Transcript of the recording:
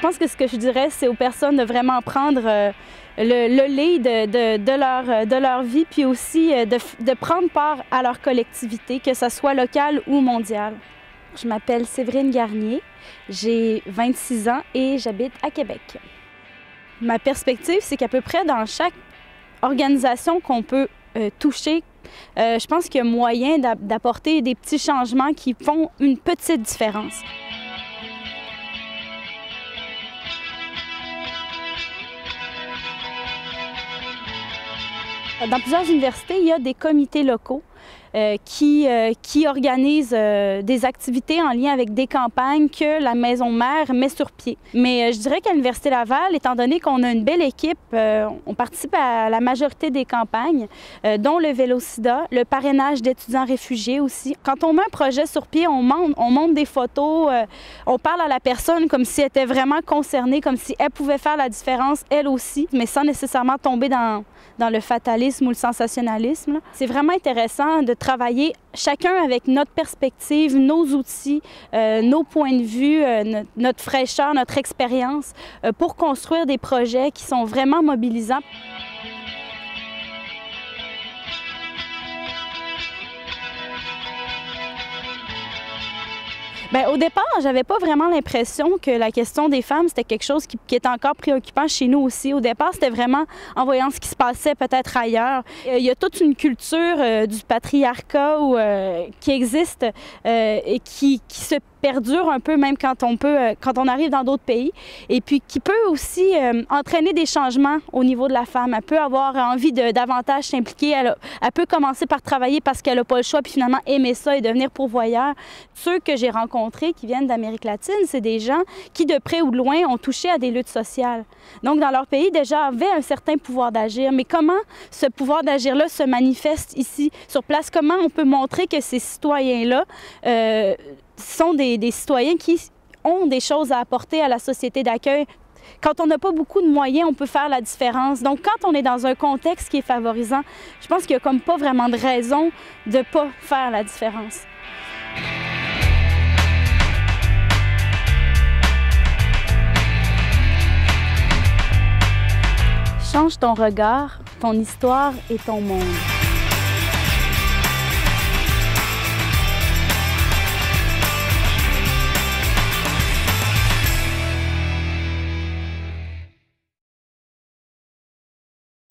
Je pense que ce que je dirais, c'est aux personnes de vraiment prendre le lead de leur vie, puis aussi de prendre part à leur collectivité, que ce soit locale ou mondiale. Je m'appelle Séverine Garnier, j'ai 26 ans et j'habite à Québec. Ma perspective, c'est qu'à peu près dans chaque organisation qu'on peut toucher, je pense qu'il y a moyen d'apporter des petits changements qui font une petite différence. Dans plusieurs universités, il y a des comités locaux qui organisent des activités en lien avec des campagnes que la maison mère met sur pied. Mais je dirais qu'à l'Université Laval, étant donné qu'on a une belle équipe, on participe à la majorité des campagnes, dont le Vélo-Sida, le parrainage d'étudiants réfugiés aussi. Quand on met un projet sur pied, on monte des photos, on parle à la personne comme si elle était vraiment concernée, comme si elle pouvait faire la différence, elle aussi, mais sans nécessairement tomber dans le fatalisme ou le sensationnalisme. C'est vraiment intéressant de travailler chacun avec notre perspective, nos outils, nos points de vue, notre fraîcheur, notre expérience, pour construire des projets qui sont vraiment mobilisants. Bien, au départ, j'avais pas vraiment l'impression que la question des femmes, c'était quelque chose qui est encore préoccupant chez nous aussi. Au départ, c'était vraiment en voyant ce qui se passait peut-être ailleurs. Il y a toute une culture du patriarcat qui existe et qui se perdure un peu même quand on arrive dans d'autres pays, et puis qui peut aussi entraîner des changements au niveau de la femme. Elle peut avoir envie de davantage s'impliquer, elle peut commencer par travailler parce qu'elle n'a pas le choix, puis finalement aimer ça et devenir pourvoyeur. Ceux que j'ai rencontrés qui viennent d'Amérique latine, c'est des gens qui, de près ou de loin, ont touché à des luttes sociales. Donc, dans leur pays, déjà, avaient un certain pouvoir d'agir. Mais comment ce pouvoir d'agir-là se manifeste ici, sur place? Comment on peut montrer que ces citoyens-là sont des citoyens qui ont des choses à apporter à la société d'accueil? Quand on n'a pas beaucoup de moyens, on peut faire la différence. Donc, quand on est dans un contexte qui est favorisant, je pense qu'il n'y a comme pas vraiment de raison de ne pas faire la différence. Change ton regard, ton histoire et ton monde.